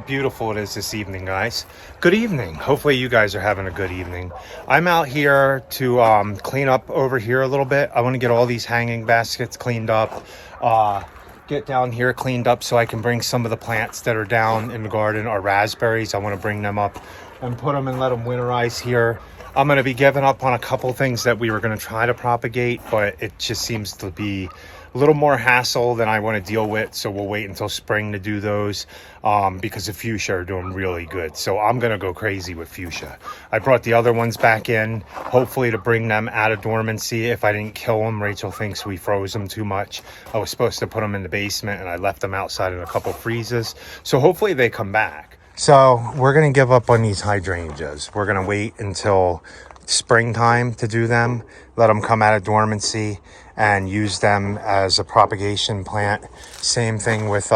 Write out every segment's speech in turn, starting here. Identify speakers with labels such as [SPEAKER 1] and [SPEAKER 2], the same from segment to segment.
[SPEAKER 1] beautiful it is this evening, guys. Good evening. Hopefully you guys are having a good evening. I'm out here to clean up over here a little bit. I want to get all these hanging baskets cleaned up, get down here cleaned up so I can bring some of the plants that are down in the garden, our raspberries. I want to bring them up and put them and let them winterize here. I'm going to be giving up on a couple things that we were going to try to propagate, but it just seems to be a little more hassle than I want to deal with. So we'll wait until spring to do those because the fuchsia are doing really good. So I'm going to go crazy with fuchsia. I brought the other ones back in, hopefully to bring them out of dormancy. If I didn't kill them, Rachel thinks we froze them too much. I was supposed to put them in the basement and I left them outside in a couple freezes. So hopefully they come back. So we're going to give up on these hydrangeas. We're going to wait until springtime to do them, let them come out of dormancy and use them as a propagation plant. Same thing with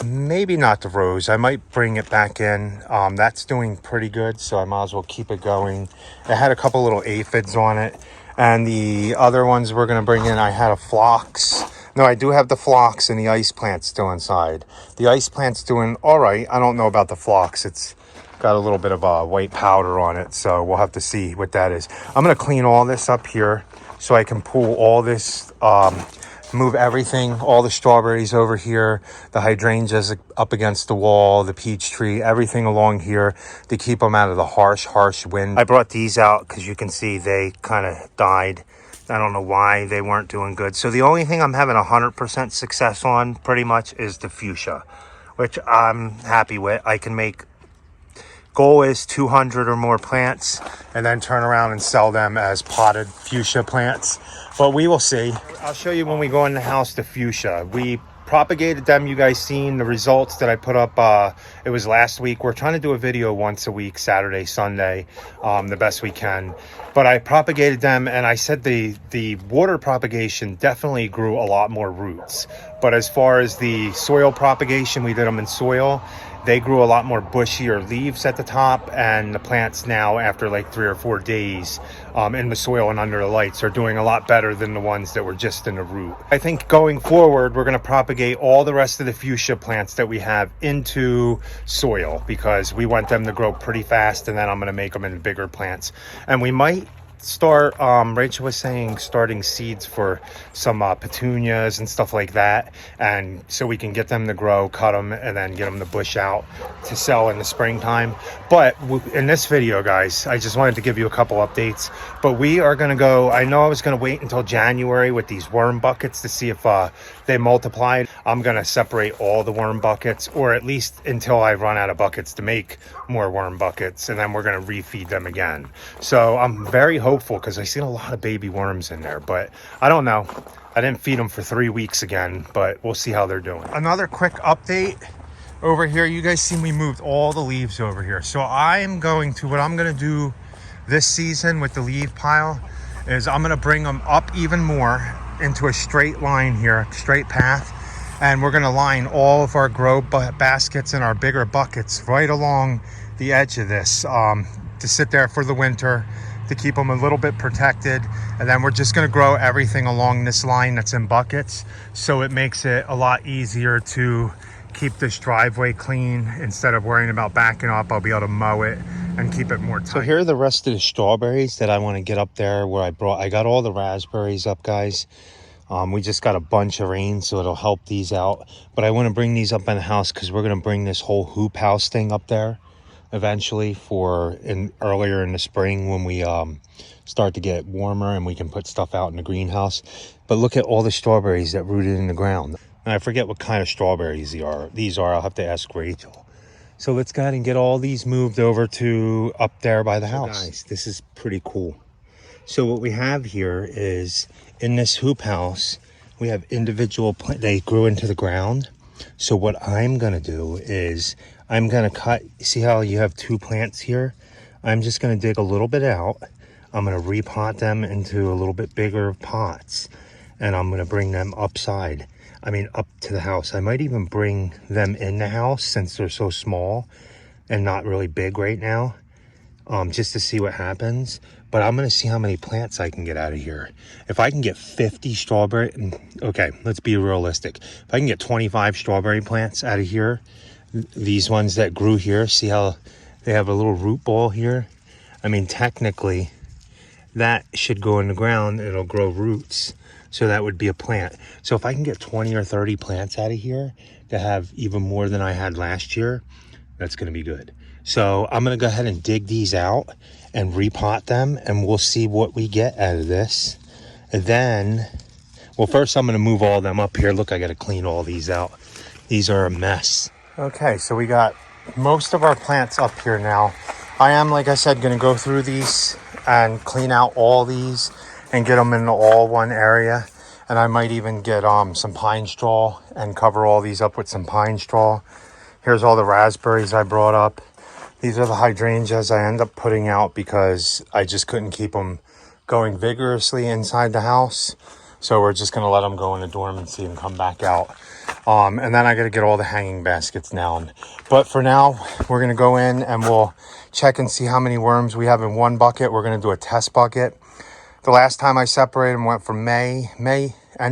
[SPEAKER 1] maybe not the rose. I might bring it back in. That's doing pretty good, so I might as well keep it going. It had a couple little aphids on it, and the other ones we're going to bring in, I had a phlox. No, I do have the phlox and the ice plant still inside. The ice plant's doing all right. I don't know about the phlox. It's got a little bit of white powder on it, so we'll have to see what that is. I'm going to clean all this up here so I can pull all this, move everything, all the strawberries over here, the hydrangeas up against the wall, the peach tree, everything along here to keep them out of the harsh wind. I brought these out because you can see they kind of died. I don't know why they weren't doing good. So the only thing I'm having 100% success on pretty much is the fuchsia, which I'm happy with. I can make, goal is 200 or more plants and then turn around and sell them as potted fuchsia plants. But we will see. I'll show you when we go in the house the fuchsia. We propagated them. You guys seen the results that I put up. It was last week. We're trying to do a video once a week, Saturday, Sunday, the best we can. But I propagated them, and I said the water propagation definitely grew a lot more roots. But as far as the soil propagation, we did them in soil. They grew a lot more bushier leaves at the top, and the plants now, after like 3 or 4 days in the soil and under the lights, are doing a lot better than the ones that were just in the root. I think going forward, we're going to propagate all the rest of the fuchsia plants that we have into soil because we want them to grow pretty fast, and then I'm going to make them into bigger plants. And we might start, Rachel was saying, starting seeds for some petunias and stuff like that, and so we can get them to grow, cut them, and then get them to bush out to sell in the springtime. But in this video, guys, I just wanted to give you a couple updates. But we are going to go, I know I was going to wait until January with these worm buckets to see if they multiplied. I'm going to separate all the worm buckets, or at least until I run out of buckets to make more worm buckets, and then we're going to refeed them again. So I'm very hopeful because I seen a lot of baby worms in there, but I don't know. I didn't feed them for 3 weeks again, but we'll see how they're doing. Another quick update over here. You guys see we moved all the leaves over here. So what I'm going to do this season with the leaf pile is I'm going to bring them up even more into a straight line here, straight path. And we're going to line all of our grow baskets and our bigger buckets right along the edge of this to sit there for the winter, to keep them a little bit protected. And then we're just going to grow everything along this line that's in buckets, so it makes it a lot easier to keep this driveway clean. Instead of worrying about backing up, I'll be able to mow it and keep it more tight. So here are the rest of the strawberries that I want to get up there where I got all the raspberries up, guys. We just got a bunch of rain, so it'll help these out. But I want to bring these up in the house because we're going to bring this whole hoop house thing up there eventually earlier in the spring when we start to get warmer and we can put stuff out in the greenhouse. But look at all the strawberries that rooted in the ground. And I forget what kind of strawberries these are. I'll have to ask Rachel. So let's go ahead and get all these moved over to up there by the house. Guys, this is pretty cool. So what we have here is, in this hoop house, we have individual plants. They grew into the ground. So what I'm going to do is I'm going to cut, see how you have 2 plants here? I'm just going to dig a little bit out. I'm going to repot them into a little bit bigger pots, and I'm going to bring them up to the house. I might even bring them in the house since they're so small and not really big right now, just to see what happens. But I'm going to see how many plants I can get out of here. If I can get 50 strawberry, okay, let's be realistic. If I can get 25 strawberry plants out of here, these ones that grew here, see how they have a little root ball here? I mean, technically, that should go in the ground. It'll grow roots. So that would be a plant. So if I can get 20 or 30 plants out of here to have even more than I had last year, that's going to be good. So I'm going to go ahead and dig these out and repot them, and we'll see what we get out of this. And then, well, first I'm going to move all of them up here. Look, I got to clean all these out. These are a mess. Okay, so we got most of our plants up here now. I am, like I said, going to go through these and clean out all these and get them in all one area. And I might even get some pine straw and cover all these up with some pine straw. Here's all the raspberries I brought up. These are the hydrangeas I end up putting out because I just couldn't keep them going vigorously inside the house. So we're just going to let them go in the dormancy and come back out. And then I got to get all the hanging baskets down. But for now, we're going to go in and we'll check and see how many worms we have in one bucket. We're going to do a test bucket. The last time I separated them went from end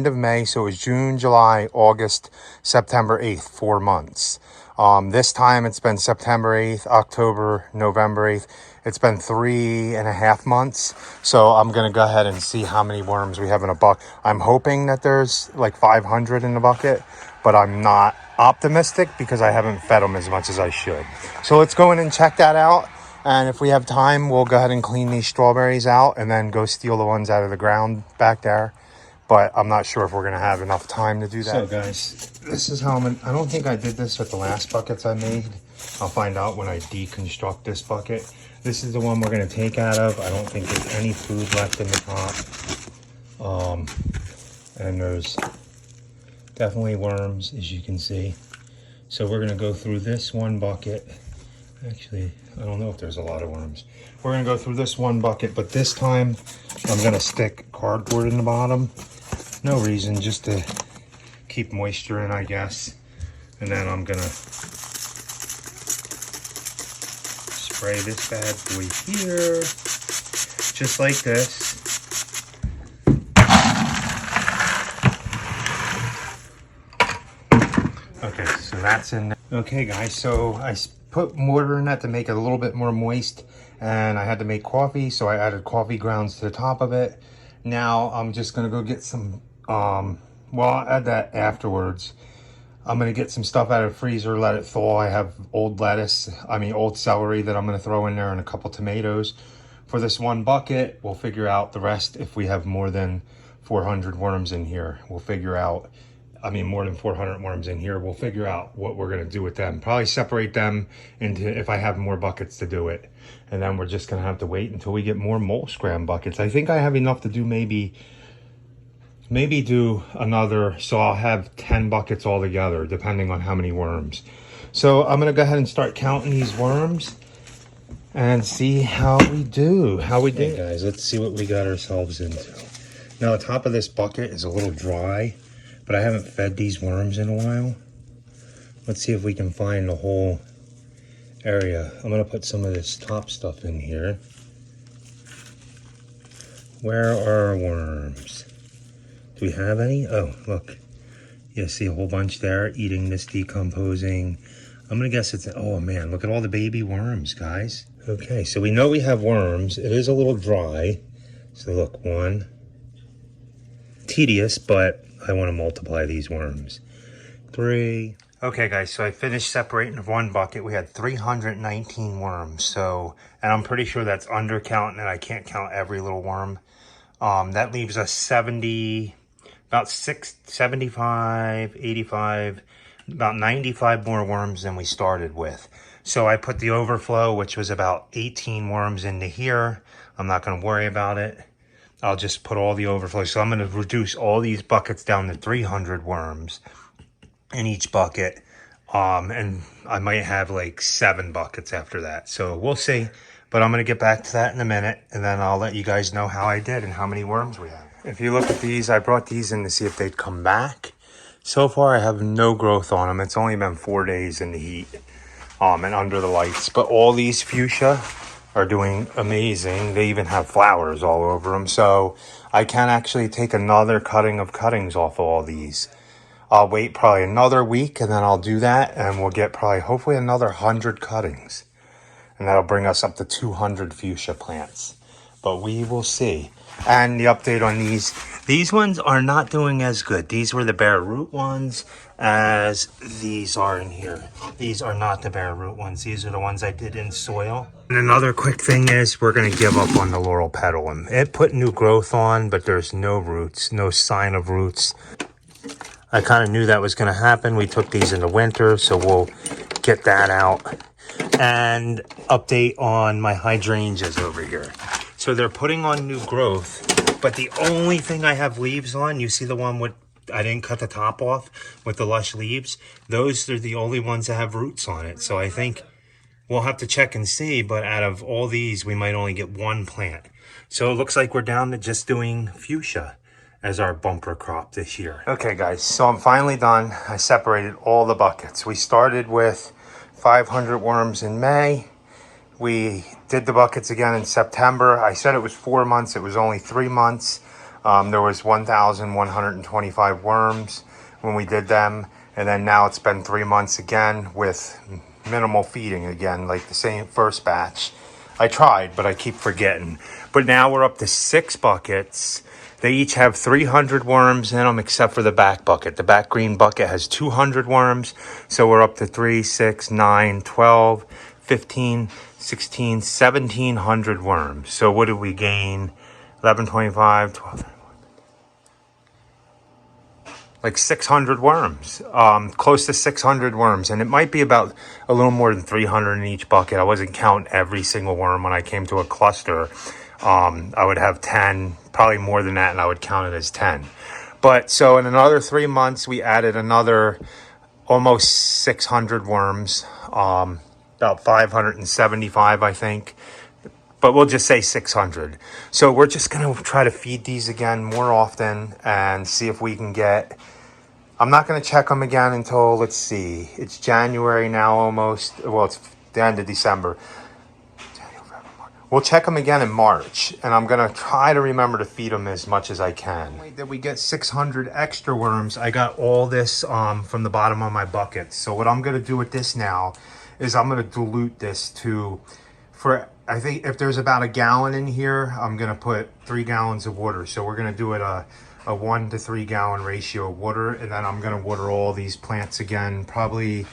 [SPEAKER 1] of May. So it was June, July, August, September 8th, 4 months. This time it's been September 8th, October, November 8th. It's been 3.5 months. So I'm going to go ahead and see how many worms we have in a bucket. I'm hoping that there's like 500 in the bucket, but I'm not optimistic because I haven't fed them as much as I should. So let's go in and check that out. And if we have time, we'll go ahead and clean these strawberries out and then go steal the ones out of the ground back there. But I'm not sure if we're going to have enough time to do that. So guys, this is how I don't think I did this with the last buckets I made. I'll find out when I deconstruct this bucket. This is the one we're going to take out of. I don't think there's any food left in the top. And there's definitely worms, as you can see. So we're going to go through this one bucket. Actually, I don't know if there's a lot of worms. We're going to go through this one bucket, but this time I'm going to stick cardboard in the bottom. No reason, just to keep moisture in, I guess. And then I'm going to spray this bad boy here, just like this. Okay, so that's in there. Okay guys, so I put mortar in that to make it a little bit more moist, and I had to make coffee, so I added coffee grounds to the top of it. Now I'm just gonna go get some, well, I'll add that afterwards. I'm gonna get some stuff out of the freezer, let it thaw. I have old celery that I'm gonna throw in there and a couple tomatoes. For this one bucket, we'll figure out the rest. If we have more than 400 worms in here, we'll figure out, more than 400 worms in here, we'll figure out what we're gonna do with them. Probably separate them into, if I have more buckets to do it. And then we're just gonna have to wait until we get more mole scram buckets. I think I have enough to do maybe do another, so I'll have 10 buckets altogether, depending on how many worms. So I'm gonna go ahead and start counting these worms and see how we do. Hey guys, let's see what we got ourselves into. Now the top of this bucket is a little dry, but I haven't fed these worms in a while. Let's see if we can find the whole area. I'm gonna put some of this top stuff in here. Where are our worms? Do we have any? Oh, look. You see a whole bunch there eating this decomposing. I'm gonna guess it's, oh man, look at all the baby worms, guys. Okay, so we know we have worms. It is a little dry. So look, one. Tedious, but I want to multiply these worms. 3. Okay guys, so I finished separating one bucket. We had 319 worms. So, and I'm pretty sure that's under counting it. I can't count every little worm. That leaves us 75, 85, about 95 more worms than we started with. So I put the overflow, which was about 18 worms, into here. I'm not going to worry about it. I'll just put all the overflow. So I'm going to reduce all these buckets down to 300 worms in each bucket. And I might have like 7 buckets after that. So we'll see. But I'm going to get back to that in a minute. And then I'll let you guys know how I did and how many worms we have. If you look at these, I brought these in to see if they'd come back. So far, I have no growth on them. It's only been 4 days in the heat and under the lights. But all these fuchsia are doing amazing. They even have flowers all over them. So I can actually take another cutting of cuttings off of all these. I'll wait probably another week and then I'll do that, and we'll get probably hopefully another 100 cuttings. And that'll bring us up to 200 fuchsia plants. But we will see. And the update on these ones are not doing as good. These were the bare root ones as these are in here. These are not the bare root ones. These are the ones I did in soil. And another quick thing is we're going to give up on the laurel petal. And it put new growth on, but there's no roots, no sign of roots. I kind of knew that was going to happen. We took these in the winter, so we'll get that out. And update on my hydrangeas over here. So they're putting on new growth, but the only thing I have leaves on, you see the one with, I didn't cut the top off with the lush leaves. Those are the only ones that have roots on it. So I think we'll have to check and see, but out of all these, we might only get one plant. So it looks like we're down to just doing fuchsia as our bumper crop this year. Okay guys, so I'm finally done. I separated all the buckets. We started with 500 worms in May. We did the buckets again in September. I said it was 4 months. It was only 3 months. There was 1,125 worms when we did them. And then now it's been 3 months again with minimal feeding again, like the same first batch. I tried, but I keep forgetting. But now we're up to 6 buckets. They each have 300 worms in them except for the back bucket. The back green bucket has 200 worms. So we're up to 3, 6, 9, 12, 15, 16, 1,700 worms. So what did we gain? 11, 25, 12, like 600 worms, close to 600 worms. And it might be about a little more than 300 in each bucket. I wasn't counting every single worm. When I came to a cluster, I would have 10, probably more than that, and I would count it as 10. But so in another 3 months, we added another almost 600 worms, about 575, I think. But we'll just say 600. So we're just going to try to feed these again more often and see if we can get... I'm not going to check them again until, let's see, it's January now almost. Well, it's the end of December. We'll check them again in March, and I'm going to try to remember to feed them as much as I can. That we get 600 extra worms. I got all this from the bottom of my bucket. So what I'm going to do with this now is I'm going to dilute this to... I think if there's about a gallon in here, I'm going to put 3 gallons of water. So we're going to do it a 1 to 3 gallon ratio of water. And then I'm going to water all these plants again. Probably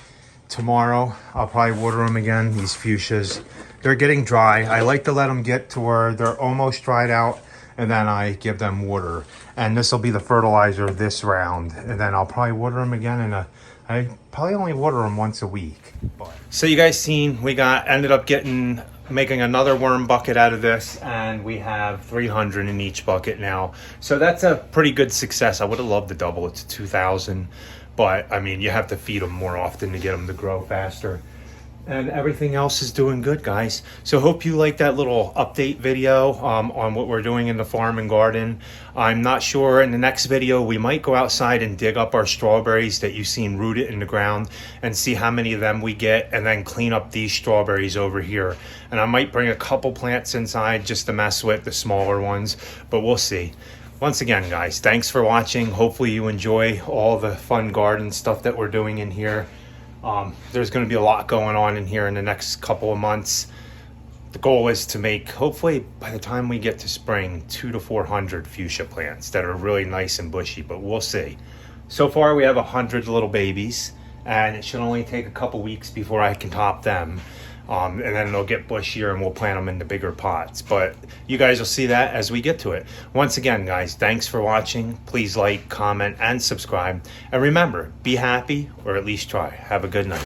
[SPEAKER 1] tomorrow, I'll probably water them again, these fuchsias. They're getting dry. I like to let them get to where they're almost dried out. And then I give them water. And this will be the fertilizer this round. And then I'll probably water them again I probably only water them once a week. So you guys seen, we ended up making another worm bucket out of this, and we have 300 in each bucket now. So that's a pretty good success. I would have loved to double it to 2,000, but I mean, you have to feed them more often to get them to grow faster. And everything else is doing good, guys. So hope you like that little update video on what we're doing in the farm and garden. I'm not sure, in the next video we might go outside and dig up our strawberries that you've seen rooted in the ground and see how many of them we get, and then clean up these strawberries over here. And I might bring a couple plants inside just to mess with the smaller ones, but we'll see. Once again, guys, thanks for watching. Hopefully you enjoy all the fun garden stuff that we're doing in here. There's going to be a lot going on in here in the next couple of months. The goal is to make, hopefully by the time we get to spring, 200 to 400 fuchsia plants that are really nice and bushy, but we'll see. So far we have 100 little babies, and it should only take a couple weeks before I can top them. And then they'll get bushier and we'll plant them in the bigger pots. But you guys will see that as we get to it. Once again, guys, thanks for watching. Please like, comment, and subscribe. And remember, be happy, or at least try. Have a good night.